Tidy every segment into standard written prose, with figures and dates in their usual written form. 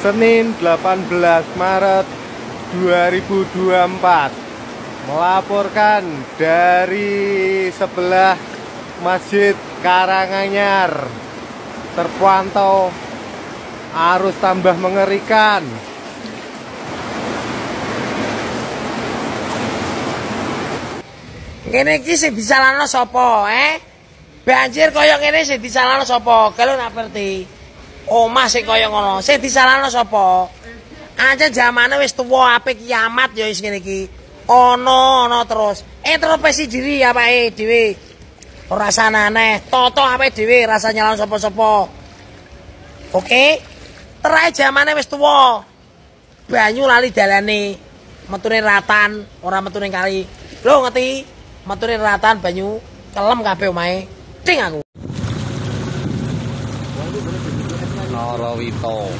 Senin 18 Maret 2024 melaporkan dari sebelah Masjid Karanganyar. Terpantau arus tambah mengerikan. Ngene iki sing disalahno sapa, Banjir kaya ngene sing disalahno sapa? Kalau nak ngerti. Omah sing kaya ngono, sing disalahno sapa? Aja zamane wis tuwa ape kiamat ya wis ngene iki. Ono terus. Introspeksi diri apake dhewe. Ora sanane, toto apake dhewe rasa nyalahno sapa-sapa. Oke? Terae zamane wis tuwa. Banyu lali dalane. Metune ratan, ora metune kali. Lho ngerti? Metune ratan banyu, kelem kabeh omahe. Cing aku. Norowito.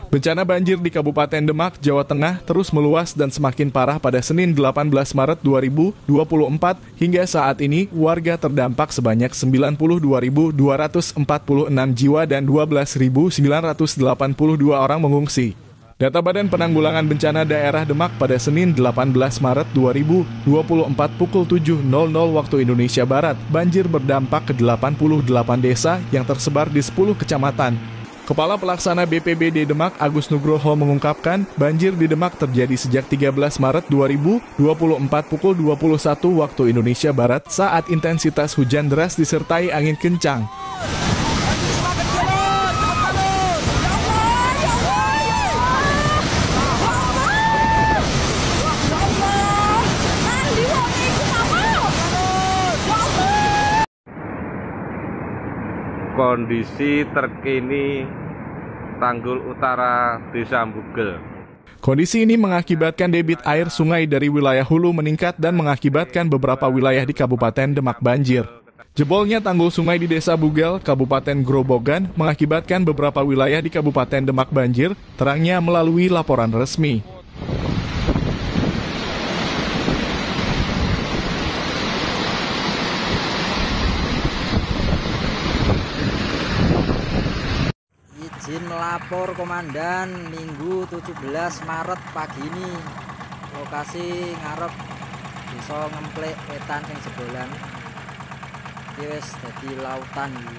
Bencana banjir di Kabupaten Demak, Jawa Tengah terus meluas dan semakin parah pada Senin 18 Maret 2024. Hingga saat ini, warga terdampak sebanyak 92.246 jiwa dan 12.982 orang mengungsi. Data Badan Penanggulangan Bencana Daerah Demak pada Senin 18 Maret 2024 pukul 7.00 waktu Indonesia Barat, banjir berdampak ke 88 desa yang tersebar di 10 kecamatan. Kepala Pelaksana BPBD Demak Agus Nugroho mengungkapkan, banjir di Demak terjadi sejak 13 Maret 2024 pukul 21 waktu Indonesia Barat saat intensitas hujan deras disertai angin kencang. Kondisi terkini Tanggul Utara Desa Mbugel. Kondisi ini mengakibatkan debit air sungai dari wilayah hulu meningkat dan mengakibatkan beberapa wilayah di Kabupaten Demak banjir. Jebolnya tanggul sungai di Desa Bugel, Kabupaten Grobogan, mengakibatkan beberapa wilayah di Kabupaten Demak banjir, terangnya melalui laporan resmi. Izin melapor Komandan Minggu 17 Maret pagi ini. Lokasi ngarep Desa Ngemplek Wetan sing jebolan. Iki wis dadi lautan iki.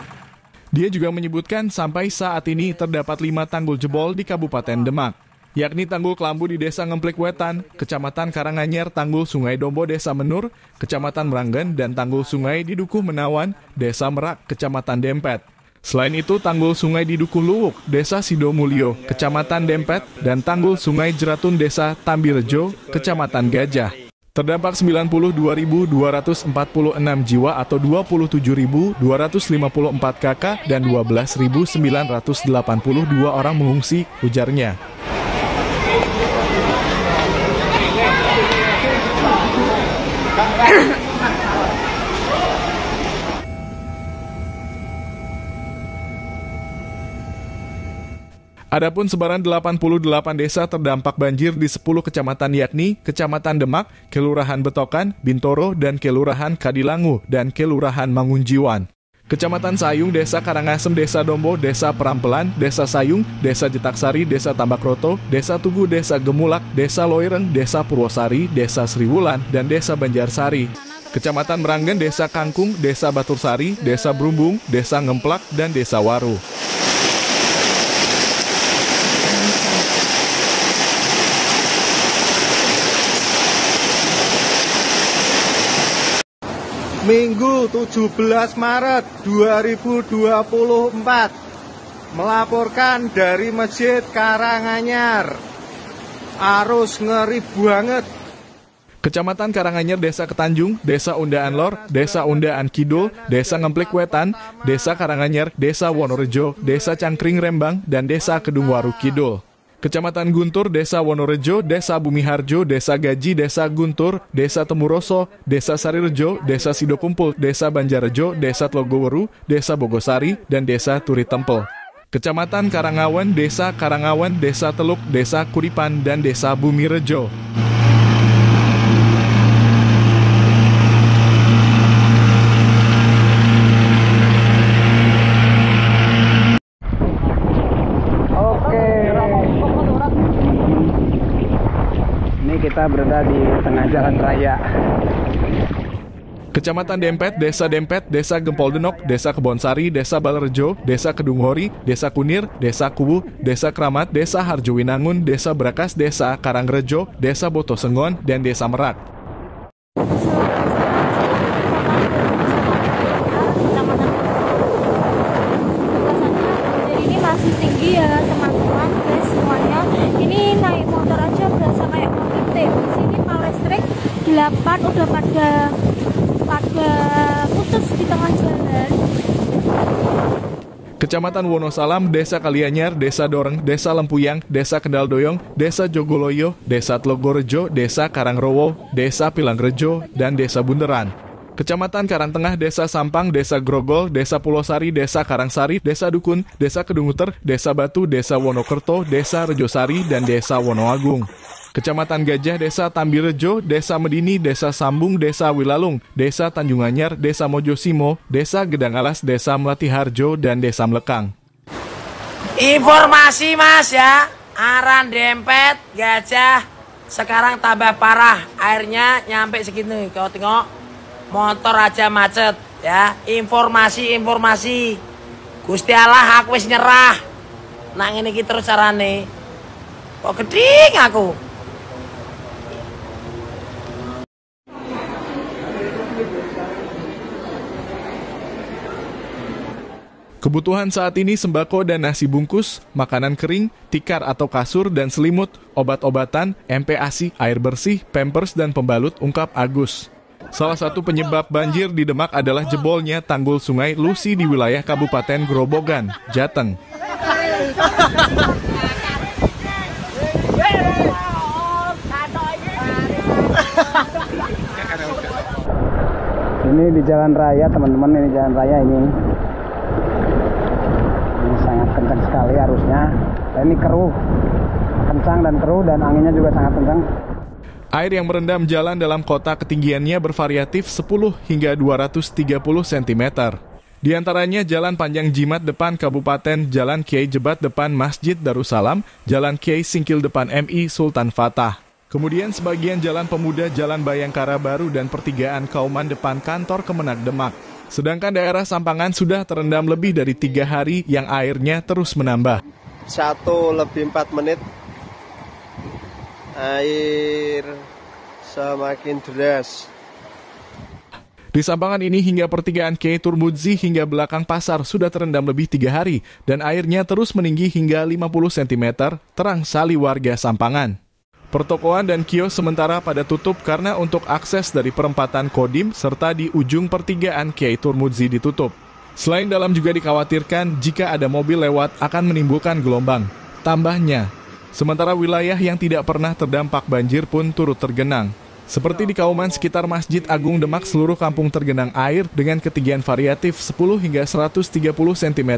Dia juga menyebutkan sampai saat ini terdapat 5 tanggul jebol di Kabupaten Demak, yakni Tanggul Kelambu di Desa Ngemplek Wetan, Kecamatan Karanganyar, Tanggul Sungai Dombo Desa Menur, Kecamatan Meranggen, dan Tanggul Sungai di Dukuh Menawan, Desa Merak, Kecamatan Dempet. Selain itu, tanggul sungai di Dukuh Luwuk, Desa Sidomulyo, Kecamatan Dempet, dan tanggul sungai Jeratun Desa Tambirejo, Kecamatan Gajah. Terdampak 92.246 jiwa atau 27.254 kakak dan 12.982 orang mengungsi, ujarnya. Adapun sebaran 88 desa terdampak banjir di 10 kecamatan yakni Kecamatan Demak, Kelurahan Betokan, Bintoro, dan Kelurahan Kadilangu, dan Kelurahan Mangunjiwan. Kecamatan Sayung, Desa Karangasem, Desa Dombo, Desa Perampelan, Desa Sayung, Desa Jetaksari, Desa Tambakroto, Desa Tugu, Desa Gemulak, Desa Loireng, Desa Purwosari, Desa Sriwulan, dan Desa Banjarsari. Kecamatan Meranggen, Desa Kangkung, Desa Batursari, Desa Brumbung, Desa Ngemplak, dan Desa Waru. Minggu 17 Maret 2024 melaporkan dari Masjid Karanganyar. Arus ngeri banget. Kecamatan Karanganyar, Desa Ketanjung, Desa Undaan Lor, Desa Undaan Kidul, Desa Ngemplek Wetan, Desa Karanganyar, Desa Wonorejo, Desa Cangkring Rembang, dan Desa Kedungwaru Kidul. Kecamatan Guntur, Desa Wonorejo, Desa Bumiharjo, Desa Gaji, Desa Guntur, Desa Temuroso, Desa Sarirejo, Desa Sidokumpul, Desa Banjarejo, Desa Tlogoweru, Desa Bogosari, dan Desa Turi Tempel. Kecamatan Karangawan, Desa Karangawan, Desa Teluk, Desa Kuripan, dan Desa Bumirejo. kita berada di tengah jalan raya. Kecamatan Dempet, Desa Gempol Denok, Desa Kebonsari, Desa Balerejo, Desa Kedunghori, Desa Kunir, Desa Kubu, Desa Kramat, Desa Harjowinangun, Desa Brakas, Desa Karangrejo, Desa Botosengon, dan Desa Merak. Jadi ini masih tinggi ya teman-teman, guys, semuanya. Ini naik motor aja berasa kayak mau nyetir. Di sini pal listrik 8 udah pada putus di tengah jalan. Kecamatan Wonosalam, Desa Kalianyar, Desa Doreng, Desa Lempuyang, Desa Kendal Doyong, Desa Jogoloyo, Desa Tlogorejo, Desa Karangrowo, Desa Pilangrejo, dan Desa Bunderan. Kecamatan Karangtengah, Desa Sampang, Desa Grogol, Desa Pulosari, Desa Karangsari, Desa Dukun, Desa Kedunguter, Desa Batu, Desa Wonokerto, Desa Rejosari, dan Desa Wonoagung. Kecamatan Gajah, Desa Tambirejo, Desa Medini, Desa Sambung, Desa Wilalung, Desa Tanjung Anyar, Desa Mojosimo, Desa Gedang Alas, Desa Melati Harjo, dan Desa Mlekang. Informasi Mas ya, Aran Dempet, Gajah sekarang tambah parah, airnya nyampe segini. Kau tengok, motor aja macet ya. Informasi. Gusti Allah, aku wis nyerah. Nang ini terus carane. Kok geding aku. Kebutuhan saat ini sembako dan nasi bungkus, makanan kering, tikar atau kasur dan selimut, obat-obatan, MPASI, air bersih, pampers dan pembalut, ungkap Agus. Salah satu penyebab banjir di Demak adalah jebolnya tanggul sungai Lusi di wilayah Kabupaten Grobogan, Jateng. Ini di jalan raya teman-teman, ini jalan raya ini sangat kencang sekali arusnya. Dan ini keruh, kencang dan keruh, dan anginnya juga sangat kencang. Air yang merendam jalan dalam kota ketinggiannya bervariatif 10 hingga 230 cm. Di antaranya Jalan Panjang Jimat depan Kabupaten, Jalan Kiai Jebat depan Masjid Darussalam, Jalan Kiai Singkil depan MI Sultan Fatah. Kemudian sebagian Jalan Pemuda, Jalan Bayangkara Baru, dan pertigaan Kauman depan kantor Kemenag Demak. Sedangkan daerah Sampangan sudah terendam lebih dari 3 hari yang airnya terus menambah. 1:04 air semakin deras. Di Sampangan ini hingga pertigaan Kiai Turmudzi hingga belakang pasar sudah terendam lebih 3 hari dan airnya terus meninggi hingga 50 cm, terang sali warga Sampangan. Pertokoan dan kios sementara pada tutup karena untuk akses dari perempatan Kodim serta di ujung pertigaan Kiai Turmudzi ditutup. Selain dalam juga dikhawatirkan jika ada mobil lewat akan menimbulkan gelombang. Tambahnya, sementara wilayah yang tidak pernah terdampak banjir pun turut tergenang. Seperti di Kauman sekitar Masjid Agung Demak, seluruh kampung tergenang air dengan ketinggian variatif 10 hingga 130 cm,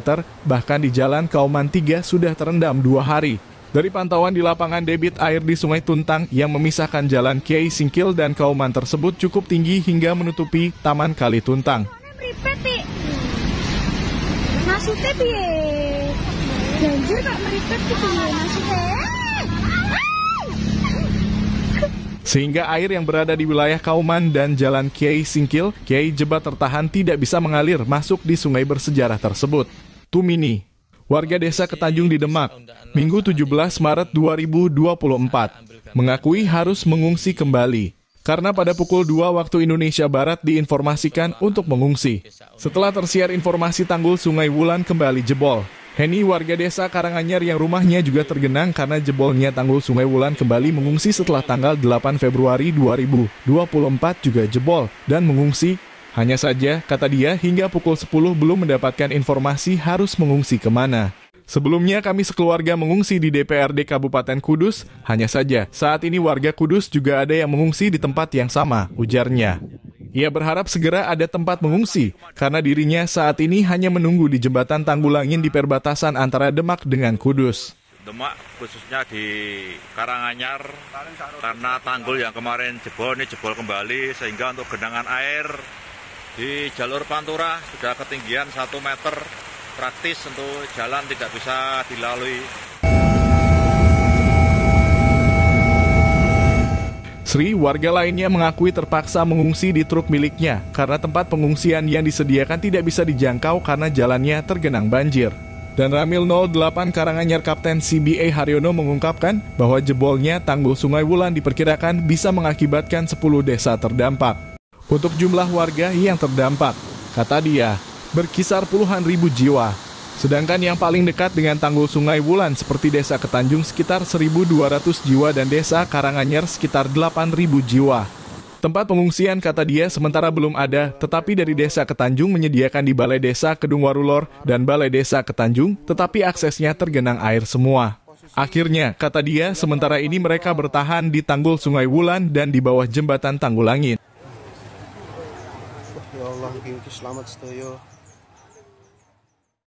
bahkan di Jalan Kauman 3 sudah terendam 2 hari. Dari pantauan di lapangan, debit air di Sungai Tuntang yang memisahkan Jalan Kiai Singkil dan Kauman tersebut cukup tinggi hingga menutupi Taman Kali Tuntang. Maksudnya piye? Banjir kok meripet gitu ya maksudnya. Sehingga air yang berada di wilayah Kauman dan Jalan Kiai Singkil, Kiai Jebat tertahan tidak bisa mengalir masuk di sungai bersejarah tersebut. Tumini, warga desa Ketanjung di Demak, Minggu 17 Maret 2024, mengakui harus mengungsi kembali. Karena pada pukul 2 waktu Indonesia Barat diinformasikan untuk mengungsi. Setelah tersiar informasi tanggul Sungai Wulan kembali jebol, Heni, warga desa Karanganyar yang rumahnya juga tergenang karena jebolnya tanggul Sungai Wulan kembali mengungsi setelah tanggal 8 Februari 2024 juga jebol dan mengungsi. Hanya saja, kata dia, hingga pukul 10 belum mendapatkan informasi harus mengungsi kemana. Sebelumnya kami sekeluarga mengungsi di DPRD Kabupaten Kudus, hanya saja saat ini warga Kudus juga ada yang mengungsi di tempat yang sama, ujarnya. Ia berharap segera ada tempat mengungsi, karena dirinya saat ini hanya menunggu di jembatan Tanggulangin di perbatasan antara Demak dengan Kudus. Demak khususnya di Karanganyar, karena tanggul yang kemarin jebol, ini jebol kembali, sehingga untuk genangan air di jalur Pantura sudah ketinggian 1 meter, praktis untuk jalan tidak bisa dilalui. Sri, warga lainnya mengakui terpaksa mengungsi di truk miliknya karena tempat pengungsian yang disediakan tidak bisa dijangkau karena jalannya tergenang banjir. Dan Ramil 08 Karanganyar Kapten CBA Haryono mengungkapkan bahwa jebolnya tanggul Sungai Wulan diperkirakan bisa mengakibatkan 10 desa terdampak. Untuk jumlah warga yang terdampak, kata dia, berkisar puluhan ribu jiwa. Sedangkan yang paling dekat dengan tanggul Sungai Wulan seperti Desa Ketanjung sekitar 1.200 jiwa dan Desa Karanganyar sekitar 8.000 jiwa. Tempat pengungsian, kata dia, sementara belum ada, tetapi dari Desa Ketanjung menyediakan di Balai Desa Kedung Warulor dan Balai Desa Ketanjung, tetapi aksesnya tergenang air semua. Akhirnya, kata dia, sementara ini mereka bertahan di tanggul Sungai Wulan dan di bawah jembatan Tanggulangin. Ya Allah, selamat sedoyo.